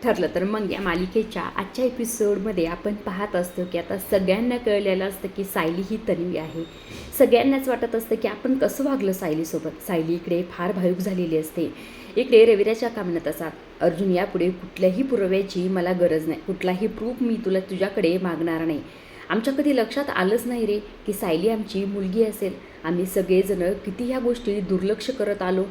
ठरलं तर मग या मालिकेच्या आजच्या एपिसोडमध्ये आपण पाहत असतो की आता सगळ्यांना कळलेलं असतं की सायली ही तन्वी आहे. सगळ्यांनाच वाटत असतं की आपण कसं वागलं सायलीसोबत. सायली इकडे फार भावुक झालेली असते. इकडे रविराजच्या का म्हणत असतात, अर्जुन यापुढे कुठल्याही पुराव्याची मला गरज नाही, कुठलाही प्रूफ मी तुझ्याकडे मागणार नाही. आमच्या कधी लक्षात आलंच नाही रे की सायली आमची मुलगी असेल. आम्ही सगळेजण किती ह्या गोष्टी दुर्लक्ष करत आलो,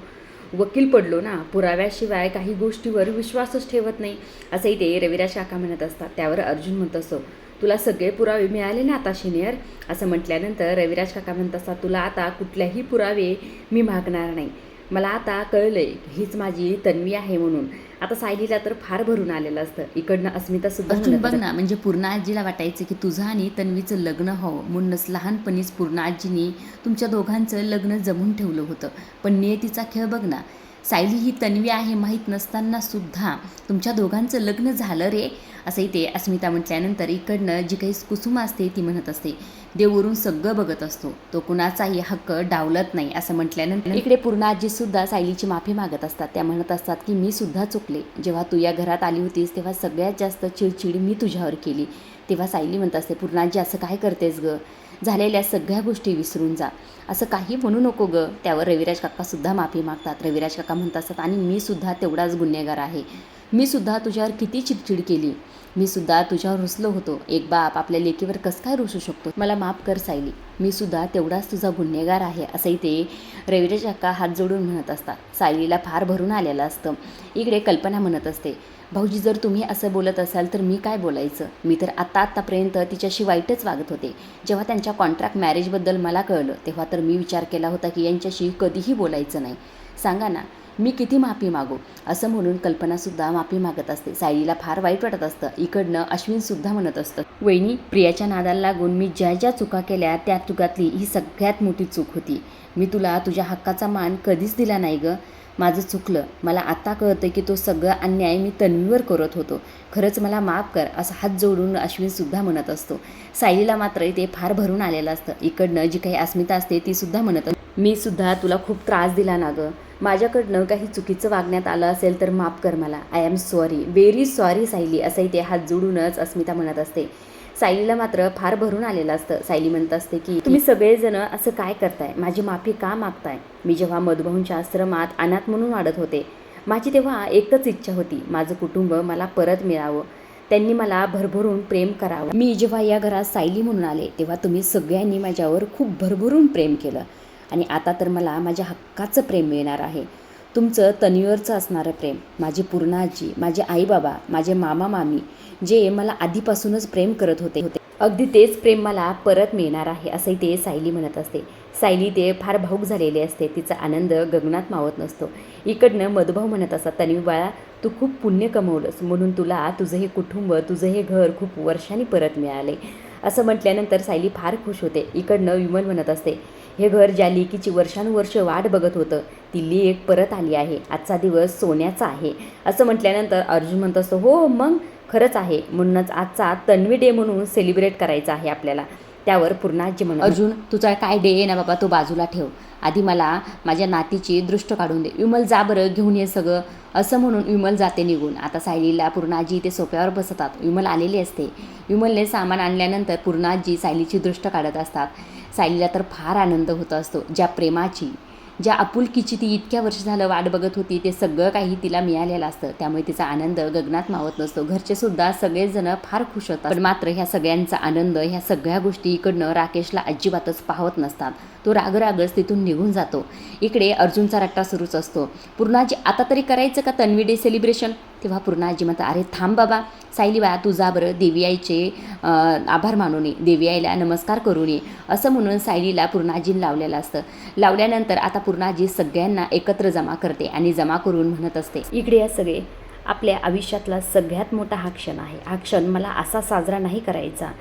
वकील पडलो ना, पुराव्याशिवाय काही गोष्टीवर विश्वासच ठेवत नाही असंही ते रविराज काका म्हणत असतात. त्यावर अर्जुन म्हणत असतो, तुला सगळे पुरावे मिळाले ना आता सिनियर. असं म्हटल्यानंतर रविराज काका म्हणत असतात, तुला आता कुठल्याही पुरावे मी मागणार नाही. मला आता कळलंय हीच माझी तन्वी आहे म्हणून. आता सायलीला तर फार भरून आलेलं असतं. इकडनं अस्मिता सुद्धा बघ ना, म्हणजे पूर्णा आजीला वाटायचं की तुझं आणि तन्वीचं लग्न हवं म्हणूनच लहानपणीच पूर्णा आजीने तुमच्या दोघांचं लग्न जमून ठेवलं होतं. पण नियतीचा खेळ बघ ना, सायली ही तन्वी आहे माहीत नसताना सुद्धा तुमच्या दोघांचं लग्न झालं रे. असंही ते अस्मिता म्हटल्यानंतर इकडनं जी काही कुसुम असते ती म्हणत असते, देववरून सगळं बघत असतो, तो कुणाचाही हक्क डावलत नाही. असं म्हटल्यानंतर इकडे पूर्णा आजीसुद्धा सायलीची माफी मागत असतात. त्या म्हणत असतात की मी सुद्धा चुकले. जेव्हा तू या घरात आली होतीस तेव्हा सगळ्यात जास्त चिडचिड मी तुझ्यावर केली. तेव्हा सायली म्हणत असते, पूर्णा आजी असं काय करतेस गं, झालेल्या सगळ्या गोष्टी विसरून जा, असं काही म्हणू नको गं. त्यावर रविराज काकासुद्धा माफी मागतात. रविराज काका म्हणत असतात, आणि मी सुद्धा तेवढाच गुन्हेगार आहे. मी सुद्धा तुझ्यावर किती चिडचिड केली, मी सुद्धा तुझ्यावर रुसलो होतो. एक बाप आपल्या लेकीवर कसं काय रुसू शकतो. मला माफ कर सायली, मी सुद्धा तेवढाच तुझा गुन्हेगार आहे. असंही ते रविराज काका हात जोडून म्हणत असतात. सायलीला फार भरून आलेलं असतं. इकडे कल्पना म्हणत असते, भाऊजी जर तुम्ही असं बोलत असाल तर मी काय बोलायचं. मी तर आत्तापर्यंत तिच्याशी वाईटच वागत होते. जेव्हा त्यांच्या कॉन्ट्रॅक्ट मॅरेजबद्दल मला कळलं तेव्हा तर मी विचार केला होता की यांच्याशी कधीही बोलायचं नाही. सांगा ना, मी किती माफी मागू. असं म्हणून कल्पनासुद्धा माफी मागत असते. सायलीला फार वाईट वाटत असतं. इकडनं अश्विनसुद्धा म्हणत असतं, वहिनी प्रियाच्या नादाला लागून मी ज्या ज्या चुका केल्या त्या चुकातली ही सगळ्यात मोठी चूक होती. मी तुला तुझ्या हक्काचा मान कधीच दिला नाही गं. माझं चुकलं. मला आता कळतं की तो सगळा अन्याय मी तन्वीवर करत होतो. खरंच मला माफ कर. असं हात जोडून अश्विनसुद्धा म्हणत असतो. सायलीला मात्र ते फार भरून आलेलं असतं. इकडनं जी काही अस्मिता असते तीसुद्धा म्हणत असते, मी सुद्धा तुला खूप त्रास दिला ना गं. माझ्याकडनं काही चुकीचं वागण्यात आलं असेल तर माफ कर मला. I am sorry, very sorry Sayali. असंही ते हात जोडूनच अस्मिता म्हणत असते. सायलीला मात्र फार भरून आलेलं असतं. सायली म्हणत असते की तुम्ही सगळेजण असं काय करताय, माझी माफी का मागताय. मी जेव्हा मधुभाऊंच्या आश्रमात अनाथ म्हणून वाढत होते, माझी तेव्हा एकच इच्छा होती, माझं कुटुंब मला परत मिळावं, त्यांनी मला भरभरून प्रेम करावं. मी जेव्हा या घरात सायली म्हणून आले तेव्हा तुम्ही सगळ्यांनी माझ्यावर खूप भरभरून प्रेम केलं, आणि आता तर मला माझ्या हक्काचं प्रेम मिळणार आहे. तुमचं तन्वीवरचं असणारं प्रेम, माझी पूर्णा आजी, माझे आईबाबा, माझे मामा मामी जे मला आधीपासूनच प्रेम करत होते, अगदी तेच प्रेम मला परत मिळणार आहे. असंही ते सायली म्हणत असते. सायली ते फार भावूक झालेले असते. तिचा आनंद गगनात मावत नसतो. इकडनं मधुभाऊ म्हणत असतात, तन्वी बाळा तू खूप पुण्य कमवलंस म्हणून तुला तुझं हे कुटुंब, तुझं हे घर खूप वर्षांनी परत मिळाले. असं म्हटल्यानंतर सायली फार खुश होते. इकडनं विमल म्हणत असते, हे घर ज्या लेकीची वर्षानुवर्ष वाट बघत होतं ती लेक परत आली आहे. आजचा दिवस सोन्याचा आहे. असं म्हटल्यानंतर अर्जुन म्हणत असतो, हो मग खरंच आहे, म्हणूनच आजचा तन्वी डे म्हणून सेलिब्रेट करायचा आहे आपल्याला. त्यावर पूर्णा आजी म्हणत, अर्जुन तुझा काय डे आहे ना बाबा तो बाजूला ठेव, आधी मला माझ्या नातीची दृष्ट काढून दे. विमल जा बरं घेऊन ये सगळं. असं म्हणून विमल जाते निघून. आता सायलीला पूर्णा आजी ते सोफ्यावर बसतात. विमल आलेली असते. विमलने सामान आणल्यानंतर पूर्णा आजी सायलीची दृष्ट काढत असतात. सायलीला तर फार आनंद होत असतो. ज्या प्रेमाची, ज्या आपुलकीची ती इतक्या वर्ष झालं वाट बघत होती ते सगळं काही तिला मिळालेलं असतं. त्यामुळे तिचा आनंद गगनात मावत नसतो. घरचे सुद्धा सगळेजण फार खुश होतात. पण मात्र ह्या सगळ्यांचा आनंद, ह्या सगळ्या गोष्टी इकडनं राकेशला अजिबातच पाहत नसतात. तो रागरागच तिथून निघून जातो. इकडे अर्जुनचा रट्टा सुरूच असतो. पूर्णाजी आता तरी करायचं का तन्वी डे सेलिब्रेशन. तेव्हा पूर्णाजी म्हणतात, अरे थांब बाबा सायली बा, तू जा बरं देवी आईचे आभार मानून ये, देवी आईला नमस्कार करून ये. असं म्हणून सायलीला पूर्णाजीने लावलेलं असतं. लावल्यानंतर आता पूर्णाजी सगळ्यांना एकत्र जमा करते आणि जमा करून म्हणत असते, इकडे या सगळे, आपल्या आयुष्यातला सगळ्यात मोठा हा क्षण आहे. हा क्षण मला असा साजरा नाही करायचा.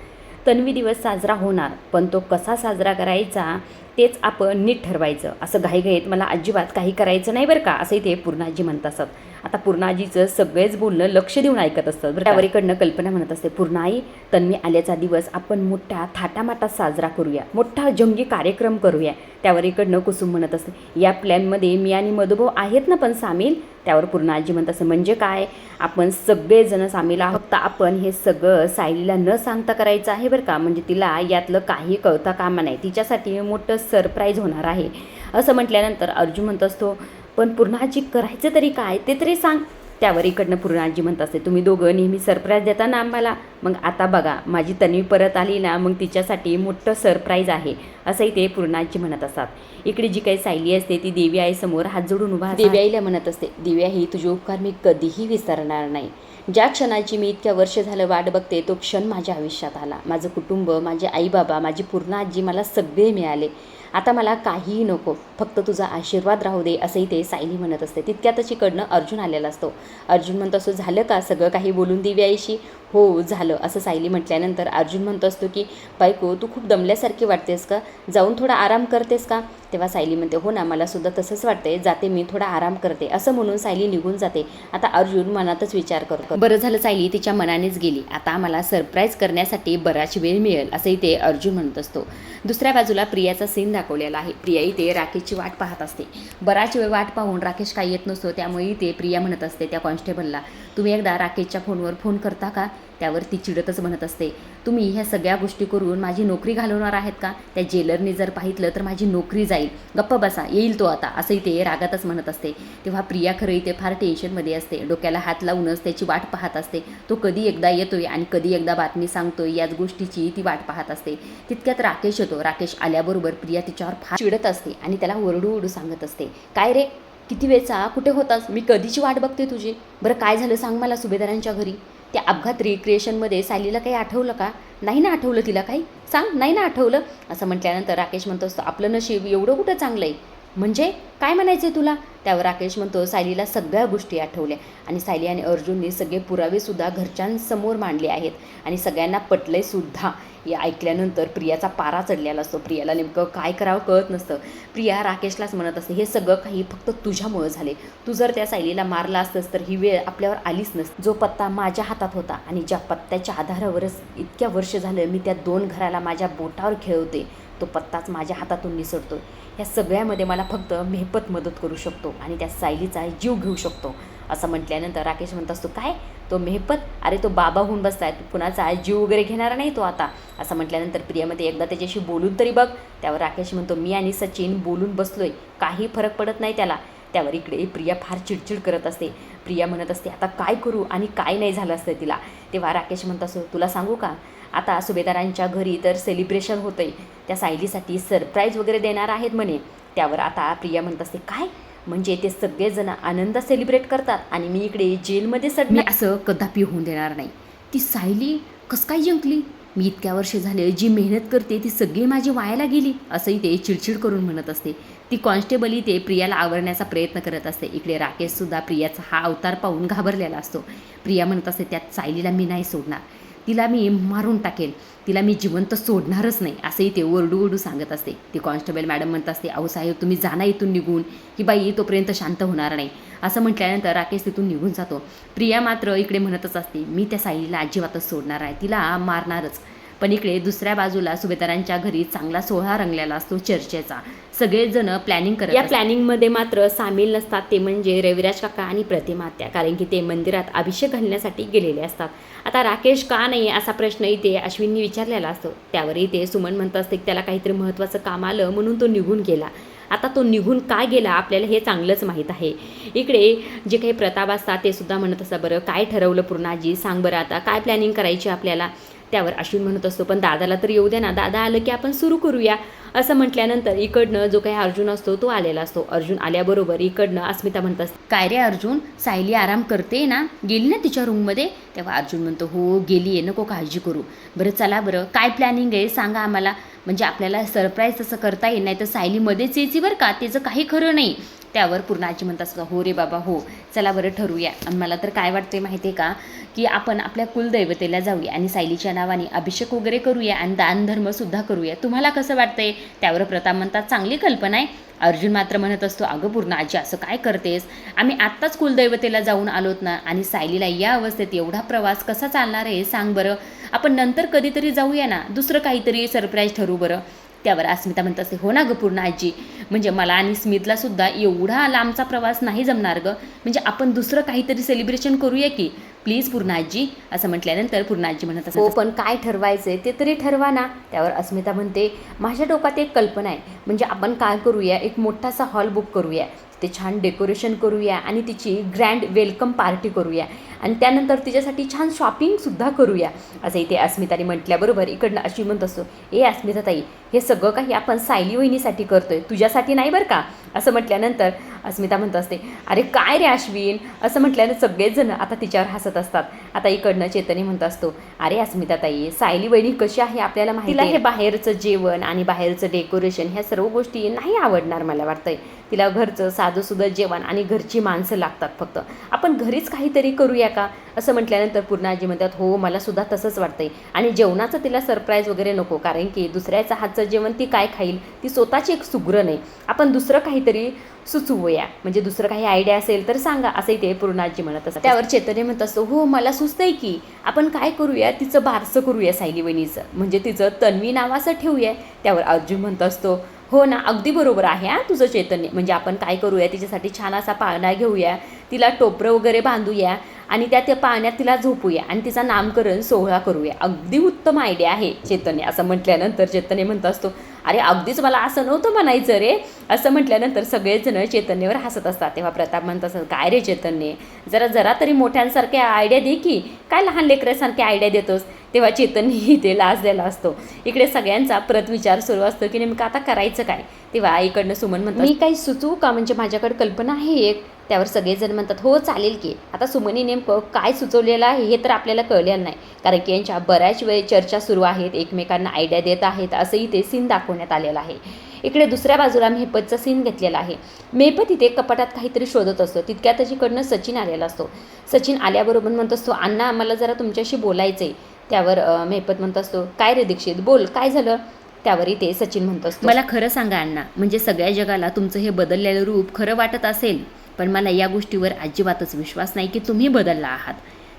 तन्वी दिवस साजरा होणार, पण तो कसा साजरा करायचा तेच आपण नीट ठरवायचं. असं घाईघाईत मला अजिबात काही करायचं नाही बरं का. असंही ते पूर्णाजी म्हणत असतात. आता पूर्णाजीचं सगळेच बोलणं लक्ष देऊन ऐकत असतं. त्यावर इकडनं कल्पना म्हणत असते, पूर्णाई तन्वी आल्याचा दिवस आपण मोठ्या थाटामाटात साजरा करूया, मोठा जंगी कार्यक्रम करूया. त्यावर इकडनं कुसुम म्हणत असते, या प्लॅनमध्ये मी आणि मधुभाऊ आहेत ना पण सामील. त्यावर पूर्ण आजी म्हणत असं म्हणजे काय, आपण सगळेजण सामील आहोत, फक्त आपण हे सगळं सायलीला न सांगता करायचं आहे बरं का, म्हणजे तिला यातलं काही कळता कामा नाही, तिच्यासाठी मोठं सरप्राईज होणार आहे असं म्हटल्यानंतर अर्जुन म्हणत असतो पण पूर्ण आजी करायचं तरी काय ते तरी सांग. त्यावर इकडनं पूर्ण आजी म्हणत असते तुम्ही दोघं नेहमी सरप्राईज देता ना आम्हाला, मग आता बघा माझी तन्वी परत आली ना, मग तिच्यासाठी मोठं सरप्राईज आहे असंही ते पूर्ण आजी म्हणत असतात. इकडे जी काही सायली असते ती देवी आईसमोर हात जोडून उभा देवी आईला म्हणत असते देवी आई तुझे उपकार मी कधीही विसरणार नाही. ज्या क्षणाची मी इतक्या वर्ष झालं वाट बघते तो क्षण माझ्या आयुष्यात आला. माझं कुटुंब, माझे आईबाबा, माझी पूर्ण आजी मला सगळे मिळाले. आता मला काहीही नको, फक्त तुझा आशीर्वाद राहू दे असंही ते सायली म्हणत असते. तितक्यातच इकडनं अर्जुन आलेला असतो. अर्जुन म्हणतो असं झालं का सगळं काही बोलून देवी आईशी. हो झालं असं सायली म्हटल्यानंतर अर्जुन म्हणतो असतो की बायको तू खूप दमल्यासारखी वाटतेस का, जाऊन थोडा आराम करतेस का. तेव्हा सायली म्हणते हो ना मला सुद्धा तसंच वाटते, जाते मी थोडा आराम करते असं म्हणून सायली निघून जाते. आता अर्जुन मनातच विचार करतो बरं झालं सायली तिच्या मनानेच गेली, आता मला सरप्राईज करण्यासाठी बराच वेळ मिळेल असंही ते अर्जुन म्हणत असतो. दुसऱ्या बाजूला प्रियाचा सीन दाखवलेला आहे. प्रिया इथे राकेशची वाट पाहत असते. बराच वेळ वाट पाहून राकेश काही येत नसतो, त्यामुळे ते प्रिया म्हणत असते त्या कॉन्स्टेबलला तुम्ही एकदा राकेशच्या फोनवर फोन करता का. त्यावर ती चिडतच म्हणत असते तुम्ही ह्या सगळ्या गोष्टी करून माझी नोकरी घालवणार आहेत का, त्या जेलरने जर पाहितलं तर माझी नोकरी जाईल, गप्प बसा येईल तो आता असंही ते रागातच म्हणत असते. तेव्हा प्रिया खरं इथे फार टेन्शनमध्ये असते, डोक्याला हात लावूनच त्याची वाट पाहत असते. तो कधी एकदा येतोय आणि कधी एकदा बातमी सांगतोय याच गोष्टीची ती वाट पाहत असते. तितक्यात राकेश येतो. राकेश आल्याबरोबर प्रिया तिच्यावर फार चिडत असते आणि त्याला ओरडू सांगत असते काय रे किती वेळचा कुठे होतास, मी कधीची वाट बघते तुझी. बरं काय झालं सांग मला सुभेदारांच्या घरी. त्या अपघात रिक्रिएशनमध्ये सायलीला काही आठवलं का. नाही ना आठवलं तिला काही, सांग नाही ना आठवलं असं म्हटल्यानंतर राकेश म्हणतो असतो आपलं नशीब एवढं कुठं चांगलं आहे, म्हणजे काय म्हणायचं आहे तुला. त्यावर राकेश म्हणतो सायलीला सगळ्या गोष्टी आठवल्या आणि सायली आणि अर्जुनने सगळे पुरावेसुद्धा घरच्यांसमोर मांडले आहेत आणि सगळ्यांना पटलंय सुद्धा. हे ऐकल्यानंतर प्रियाचा पारा चढलेला असतो. प्रियाला नेमकं काय करावं कळत नसतं. प्रिया राकेशलाच म्हणत असते हे सगळं काही फक्त तुझ्यामुळं झाले, तू जर त्या सायलीला मारला असतंस तर ही वेळ आपल्यावर आलीच नसती. जो पत्ता माझ्या हातात होता आणि ज्या पत्त्याच्या आधारावरच इतक्या वर्ष झालं मी त्या 2 घराला माझ्या बोटावर खेळवते, तो पत्ताच माझ्या हातातून निसटतो. या सगळ्यामध्ये मला फक्त मेहपत मदत करू शकतो आणि त्या सायलीचा जीव घेऊ शकतो असं म्हटल्यानंतर राकेश म्हणत असतो काय तो मेहपत, अरे तो बाबा होऊन बसताय, कुणाचा जीव वगैरे घेणारा नाही तो आता असं म्हटल्यानंतर प्रियामध्ये एकदा त्याच्याशी बोलून तरी बघ. त्यावर राकेश म्हणतो मी आणि सचिन बोलून बसलोय, काही फरक पडत नाही त्याला. त्यावर इकडे प्रिया फार चिडचिड करत असते. प्रिया म्हणत असते आता काय करू आणि काय नाही झालं असतं तिला. तेव्हा राकेश म्हणत असतो तुला सांगू का, आता सुभेदारांच्या घरी तर सेलिब्रेशन होतं आहे, त्या सायलीसाठी सरप्राईज वगैरे देणार आहेत म्हणे. त्यावर आता प्रिया म्हणत असते काय, म्हणजे ते सगळेजण आनंद सेलिब्रेट करतात आणि मी इकडे जेलमध्ये मी असं कदापि होऊन देणार नाही. ती सायली कसं काय जिंकली, मी इतक्या वर्ष झाले जी मेहनत करते ती सगळी माझी वायाला गेली असंही ते चिडचिड करून म्हणत असते. ती कॉन्स्टेबलही ते प्रियाला आवरण्याचा प्रयत्न करत असते. इकडे राकेशसुद्धा प्रियाचा हा अवतार पाहून घाबरलेला असतो. प्रिया म्हणत असते त्यात सायलीला मी नाही सोडणार, तिला मी मारून टाकेल, तिला मी जिवंत सोडणारच नाही असंही ते ओरडू सांगत असते. ती कॉन्स्टेबल मॅडम म्हणत असते अहो साहेब तुम्ही जाना इथून निघून, ही बाई तोपर्यंत शांत होणार नाही असं म्हटल्यानंतर राकेश तिथून निघून जातो. प्रिया मात्र इकडे म्हणतच असते मी त्या सायलीला अजिबातच सोडणार आहे, तिला मारणारच. पण इकडे दुसऱ्या बाजूला सुभेदारांच्या घरी चांगला सोहळा रंगलेला असतो चर्चेचा. सगळेजण प्लॅनिंग करत. या प्लॅनिंगमध्ये मात्र सामील नसतात ते म्हणजे रविराज काका आणि प्रतिमा आत्या, कारण की ते मंदिरात अभिषेक घालण्यासाठी गेलेले असतात. आता राकेश का नाही असा प्रश्न इथे अश्विननी विचारलेला असतो. त्यावर इथे सुमन म्हणत असते की त्याला काहीतरी महत्त्वाचं काम आलं म्हणून तो निघून गेला. आता तो निघून काय गेला आपल्याला हे चांगलंच माहीत आहे. इकडे जे काही प्रताप असतात ते सुद्धा म्हणत असतात बरं काय ठरवलं पूर्णाजी सांग बरं, आता काय प्लॅनिंग करायची आपल्याला. त्यावर अश्विन म्हणत असतो पण दादाला तर येऊ द्या ना, दादा आलं की आपण सुरू करूया असं म्हटल्यानंतर इकडनं जो काही अर्जुन असतो तो आलेला असतो. अर्जुन आल्याबरोबर इकडनं अस्मिता म्हणत असते काय रे अर्जुन, सायली आराम करते ना, गेली ना तिच्या रूममध्ये. तेव्हा अर्जुन म्हणतो हो गेली आहे, नको काळजी करू. बरं चला बरं काय प्लॅनिंग आहे सांगा आम्हाला, म्हणजे आपल्याला सरप्राईज तसं करता येईल, नाही तर सायलीमध्येच यायची बरं का, त्याचं काही खरं नाही. त्यावर पूर्णाजी म्हणत असतं हो रे बाबा हो चला बरं ठरवूया. आणि मला तर काय वाटते माहिती आहे का, की आपण आपल्या कुलदैवतेला जाऊया आणि सायलीच्या नावाने अभिषेक वगैरे करूया आणि दानधर्मसुद्धा करूया, तुम्हाला कसं वाटतंय. त्यावर प्रताप म्हणतात चांगली कल्पना आहे. अर्जुन मात्र म्हणत असतो अगं पूर्णाजी असं काय करतेस, आम्ही आत्ताच कुलदैवतेला जाऊन आलोत ना, आणि सायलीला या अवस्थेत एवढा प्रवास कसा चालणार आहे सांग बरं, आपण नंतर कधीतरी जाऊया ना, दुसरं काहीतरी सरप्राईज ठरवू बरं. त्यावर अस्मिता म्हणत असते, हो ना गं पूर्ण आजी, म्हणजे मला आणि स्मितला सुद्धा एवढा लांबचा प्रवास नाही जमणार गं, म्हणजे आपण दुसरं काहीतरी सेलिब्रेशन करूया की प्लीज पूर्ण आजी, असं म्हटल्यानंतर पूर्ण आजी म्हणत असते, हो पण काय ठरवायचं ते तरी ठरवा ना. त्यावर अस्मिता म्हणते, माझ्या डोक्यात एक कल्पना आहे, म्हणजे आपण काय करूया, एक मोठासा हॉल बुक करूया, ते छान डेकोरेशन करूया आणि तिची ग्रँड वेलकम पार्टी करूया आणि त्यानंतर तिच्यासाठी छान शॉपिंगसुद्धा करूया, असं इथे अस्मिताने म्हटल्याबरोबर इकडनं अशी म्हणत असतो, ए अस्मिता ताई, हे सगळं काही आपण सायली वहिनीसाठी करतोय, तुझ्यासाठी नाही बरं का, असं म्हटल्यानंतर अस्मिता म्हणत असते, अरे काय रे अश्विन, असं म्हटल्यानं सगळेच जण आता तिच्यावर हसत असतात. आता इकडनं चेतनी म्हणत असतो, अरे अस्मिता ताई, सायली वहिनी कशी आहे आपल्याला माहिती आहे, हे बाहेरचं जेवण आणि बाहेरचं डेकोरेशन ह्या सर्व गोष्टी नाही आवडणार मला वाटतंय, तिला घरचं साधंसुधं जेवण आणि घरची माणसं लागतात, फक्त आपण घरीच काहीतरी करूया का, असं म्हटल्यानंतर पूर्ण आजी म्हणतात, हो मला सुद्धा तसंच वाटतंय आणि जेवणाचं तिला सरप्राईज वगैरे नको, कारण की दुसऱ्याचं हातचं जेवण ती काय खाईल, ती स्वतःची एक सुगरण आहे, आपण दुसरं काहीतरी सुचवूया, म्हणजे दुसरं काही आयडिया असेल तर सांगा, असंही ते पूर्ण आजी म्हणत असतात. त्यावर चैतन्य म्हणत असतो, हो मला सुचतंय की आपण काय करूया, तिचं बारसं करूया सायली वहिनीचं, म्हणजे तिचं तन्वी नावाचं ठेवूया. त्यावर अर्जुन म्हणत असतो, हो ना अगदी बरोबर आहे हां तुझं चैतन्य, म्हणजे आपण काय करूया, तिच्यासाठी छान असा पाळणा घेऊया, तिला टोपरं वगैरे बांधूया आणि त्या पाळण्यात तिला झोपूया आणि तिचा नामकरण सोहळा करूया, अगदी उत्तम आयडिया आहे चैतन्य, असं म्हटल्यानंतर चैतन्य म्हणत असतो, अरे अगदीच मला असं नव्हतं म्हणायचं रे, असं म्हटल्यानंतर सगळेच जण चैतन्यवर हसत असतात. तेव्हा प्रताप म्हणत असतात, काय रे चैतन्य, जरा तरी मोठ्यांसारखे आयडिया दे की, काय लहान लेकरांसारखे आयडिया देतोस. तेव्हा चैतन्य इथे लाजलेला असतो. इकडे सगळ्यांचा परत विचार सुरू असतो की नेमकं आता करायचं काय. तेव्हा आईकडनं सुमन म्हणतात, मी काही सुचवू का, म्हणजे माझ्याकडे कल्पना आहे एक. त्यावर सगळेजण म्हणतात, हो चालेल की. आता सुमनी नेमकं काय सुचवलेलं आहे हे तर आपल्याला कळलेलं नाही, कारण की यांच्या बऱ्याच वेळ चर्चा सुरू आहेत, एकमेकांना आयडिया देत आहेत, असंही ते सीन दाखवण्यात आलेलं आहे. इकडे दुसऱ्या बाजूला मेहपतचा सीन घेतलेला आहे. मेहपत इथे कपाटात काहीतरी शोधत असतो, तितक्यात त्याच्याकडनं सचिन आलेला असतो. सचिन आल्याबरोबर म्हणत असतो, अण्णा मला जरा तुमच्याशी बोलायचं आहे. त्यावर मेहपत म्हणत असतो, काय रे दीक्षित बोल, काय झालं. त्यावरही ते सचिन म्हणत असतो, मला खरं सांगा अण्णा, म्हणजे सगळ्या जगाला तुमचं हे बदललेलं रूप खरं वाटत असेल, पण मला या गोष्टीवर अजिबातच विश्वास नाही की तुम्ही बदलला आहात.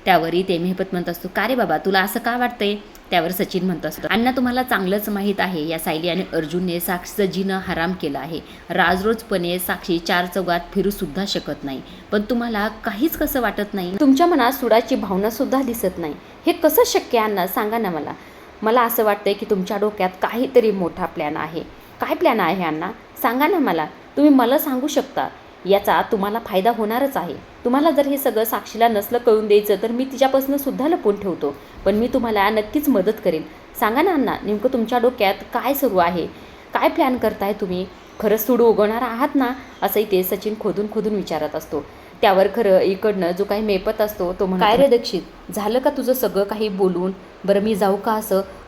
त्यावरही ते मेहपत म्हणत असतो, का रे बाबा तुला असं का वाटतंय. त्यावर सचिन म्हणत असतो, अण्णा तुम्हाला चांगलंच माहीत आहे, या सायली आणि अर्जुनने साक्षीचं जीणं हराम केलं आहे. राजरोजपणे साक्षी चार चौघात फिरूसुद्धा शकत नाही, पण तुम्हाला काहीच कसं वाटत नाही. तुमच्या मनात सुडाची भावनासुद्धा दिसत नाही, हे कसं शक्य आहे अण्णा, सांगा ना मला. मला असं वाटतंय की तुमच्या डोक्यात काहीतरी मोठा प्लॅन आहे. काय प्लॅन आहे अण्णा, सांगा ना मला. तुम्ही मला सांगू शकता, याचा तुम्हाला फायदा होणारच आहे. तुम्हाला जर हे सगळं साक्षीला नसलं कळून द्यायचं तर मी तिच्यापासून सुद्धा लपवून ठेवतो, पण मी तुम्हाला नक्कीच मदत करेन. सांगा ना अण्णा, नेमकं तुमच्या डोक्यात काय सुरू आहे, काय प्लॅन करताय तुम्ही, खरंच सूड उगवणार आहात ना, असंही ते सचिन खोदून विचारत असतो. त्यावर खरं इकडनं जो काही मेहपत असतो तो म्हणतो, काय रे दीक्षित, झालं का तुझं सगळं काही बोलून, बरं मी जाऊ का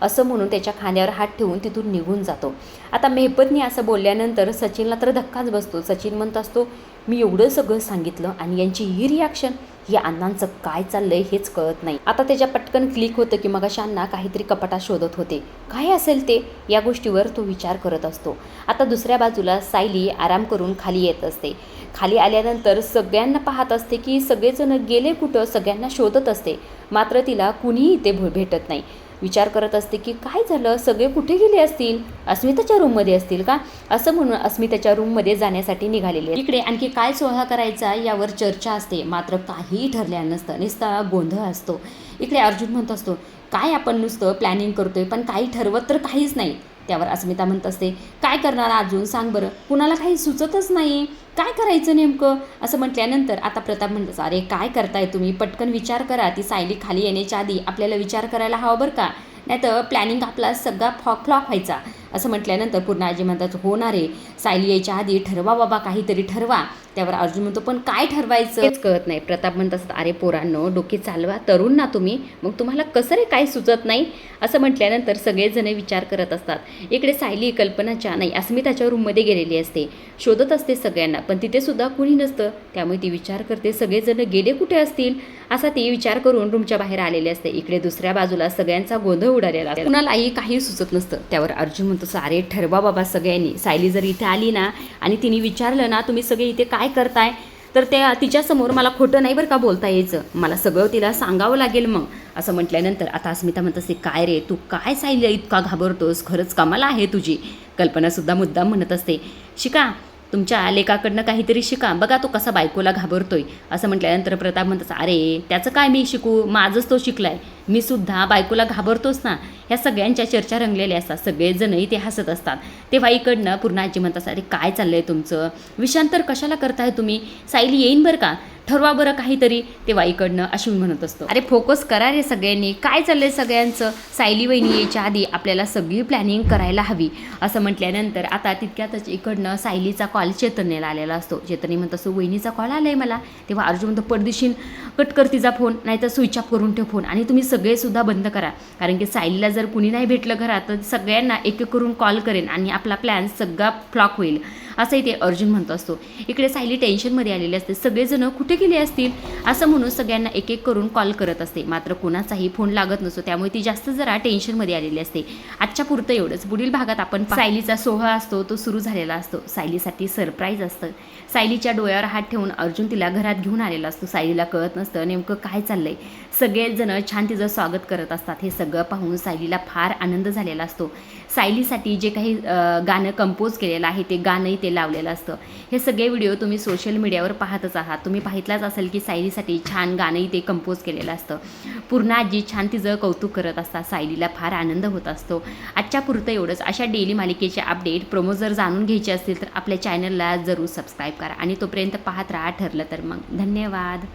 असं म्हणून त्याच्या खांद्यावर हात ठेवून तिथून निघून जातो. आता मेहपतनी असं बोलल्यानंतर सचिनला तर धक्काच बसतो. सचिन म्हणत असतो, मी एवढं सगळं सांगितलं आणि यांची ही रिॲक्शन, या अण्णांचं काय चाललंय हेच कळत नाही. आता त्याच्या पटकन क्लिक होतं की मगाशी अण्णा काहीतरी कपाटात शोधत होते, काय असेल ते, या गोष्टीवर तो विचार करत असतो. आता दुसऱ्या बाजूला सायली आराम करून खाली येत असते. खाली आल्यानंतर सगळ्यांना पाहत असते की सगळेजण गेले कुठं, सगळ्यांना शोधत असते, मात्र तिला कुणीही इथे भेटत नाही. विचार करत असते की काय झालं, सगळे कुठे गेले असतील, अस्मिताच्या रूममध्ये असतील का, असं म्हणून अस्मिताच्या रूममध्ये जाण्यासाठी निघालेली आहे. इकडे आणखी काय सोहळा करायचा यावर चर्चा असते, मात्र काहीही ठरलेलं नसतं, नुसता गोंधळ असतो. इकडे अर्जुन म्हणत असतो, काय आपण नुसतं प्लॅनिंग करतोय पण काही ठरवत तर काहीच नाही. त्यावर अस्मिता म्हणत असते, काय करणार अर्जुन सांग बरं, कुणाला काही सुचतच नाही, काय करायचं नेमकं, असं म्हटल्यानंतर आता प्रताप म्हणतात, अरे काय करताय तुम्ही, पटकन विचार करा, ती सायली खाली येण्याच्या आधी आपल्याला विचार करायला हवा बरं का, नाही तर प्लॅनिंग आपला सगळा फ्लॉप व्हायचा. असं म्हटल्यानंतर पूर्ण आजी म्हणतात, होणार आहे, सायली यायच्या आधी ठरवा बाबा, काहीतरी ठरवा. त्यावर अर्जुन म्हणतो, पण काय ठरवायचं हेच कळत नाही. प्रताप म्हणत असतात, अरे पोरांनो डोके चालवा, तरुण ना तुम्ही, मग तुम्हाला कसं रे काय सुचत नाही. असं म्हटल्यानंतर सगळेजण विचार करत असतात. इकडे सायली कल्पनाच्या नाही अस्मिताच्या रूममध्ये गेलेली असते, शोधत असते सगळ्यांना, पण तिथे सुद्धा कुणी नसतं. त्यामुळे ती विचार करते सगळेजण गेले कुठे असतील, असा ती विचार करून रूमच्या बाहेर आलेले असते. इकडे दुसऱ्या बाजूला सगळ्यांचा गोंधळ उडालेला असतो, कुणालाही काही सुचत नसतं. त्यावर अर्जुन म्हणतो, अरे ठरवा बाबा सगळ्यांनी, सायली जर इथे आली ना आणि तिने विचारलं ना तुम्ही सगळे इथे काय करताय, तर त्या तिच्यासमोर मला खोटं नाही बरं का बोलता यायचं, मला सगळं तिला सांगावं लागेल मग. असं म्हटल्यानंतर आता अस्मिता म्हणत असते, काय रे तू काय सायलीला इतका घाबरतोस, खरंच कमाल आहे तुझी. कल्पनासुद्धा मुद्दाम म्हणत असते, शिका तुमच्या लेकाकडनं काहीतरी शिका, बघा तो कसा बायकोला घाबरतोय. असं म्हटल्यानंतर प्रताप म्हणतात, अरे त्याचं काय मी शिकू, माझंच तो शिकलाय, मी सुद्धा बायकोला घाबरतोच ना. ह्या सगळ्यांच्या चर्चा रंगलेल्या असतात, सगळेजणही ते हसत असतात. तेव्हा इकडनं पूर्ण आजी म्हणतात, अरे काय चाललंय तुमचं, विषांतर कशाला करताय तुम्ही, सायली येईन बरं का, ठरवा बरं काहीतरी. तेव्हा इकडनं अश्विन म्हणत असतो, अरे फोकस करा रे सगळ्यांनी, काय चाललंय सगळ्यांचं, सायली वहिनी यायच्या आधी आपल्याला सगळी प्लॅनिंग करायला हवी. असं म्हटल्यानंतर आता तितक्यातच इकडनं सायलीचा कॉल चैतन्याला आलेला असतो. चैतन्य म्हणत असतो, वहिनीचा कॉल आलाय मला. तेव्हा अर्जुन म्हणतो, पडदिशीन कट कर तिचा फोन, नाहीतर स्विच ऑफ करून ठेव फोन, आणि तुम्ही सगळेसुद्धा बंद करा, कारण की सायलीला जर कुणी नाही भेटलं घरात तर सगळ्यांना एक एक करून कॉल करेन आणि आपला प्लॅन सगळा फ्लॉप होईल. असंही ते अर्जुन म्हणत असतो. इकडे सायली टेन्शनमध्ये आलेली असते, सगळेजण कुठे गेले असतील असं म्हणून सगळ्यांना एक एक करून कॉल करत असते, मात्र कोणाचाही फोन लागत नसतो. त्यामुळे ती जास्त जरा टेन्शनमध्ये आलेली असते. आजच्या पुरतं एवढंच. पुढील भागात आपण सायलीचा सोहळा असतो तो सुरू झालेला असतो. सायलीसाठी सरप्राईज असतं. सायलीच्या डोळ्यावर हात ठेवून अर्जुन तिला घरात घेऊन आलेला असतो. सायलीला कळत नसतं नेमकं काय चाललंय. सगळेजण छान तिचं स्वागत करत असतात. हे सगळं पाहून सायलीला फार आनंद झालेला असतो. सायलीसाठी जे काही गाणं कंपोज केलेलं आहे ते गाणंही ते लावलेलं असतं. हे सगळे व्हिडिओ तुम्ही सोशल मीडियावर पाहतच आहात. तुम्ही पाहितलाच असेल की सायलीसाठी छान गाणंही ते कंपोज केलेलं असतं. पूर्ण आजी छान तिचं कौतुक करत असतात. सायलीला फार आनंद होत असतो. आजच्या पुरतं एवढंच. अशा डेली मालिकेचे अपडेट प्रोमो जर जाणून घ्यायचे असतील तर आपल्या चॅनलला जरूर सबस्क्राईब करा आणि तोपर्यंत पाहत राहा. ठरलं तर मग धन्यवाद.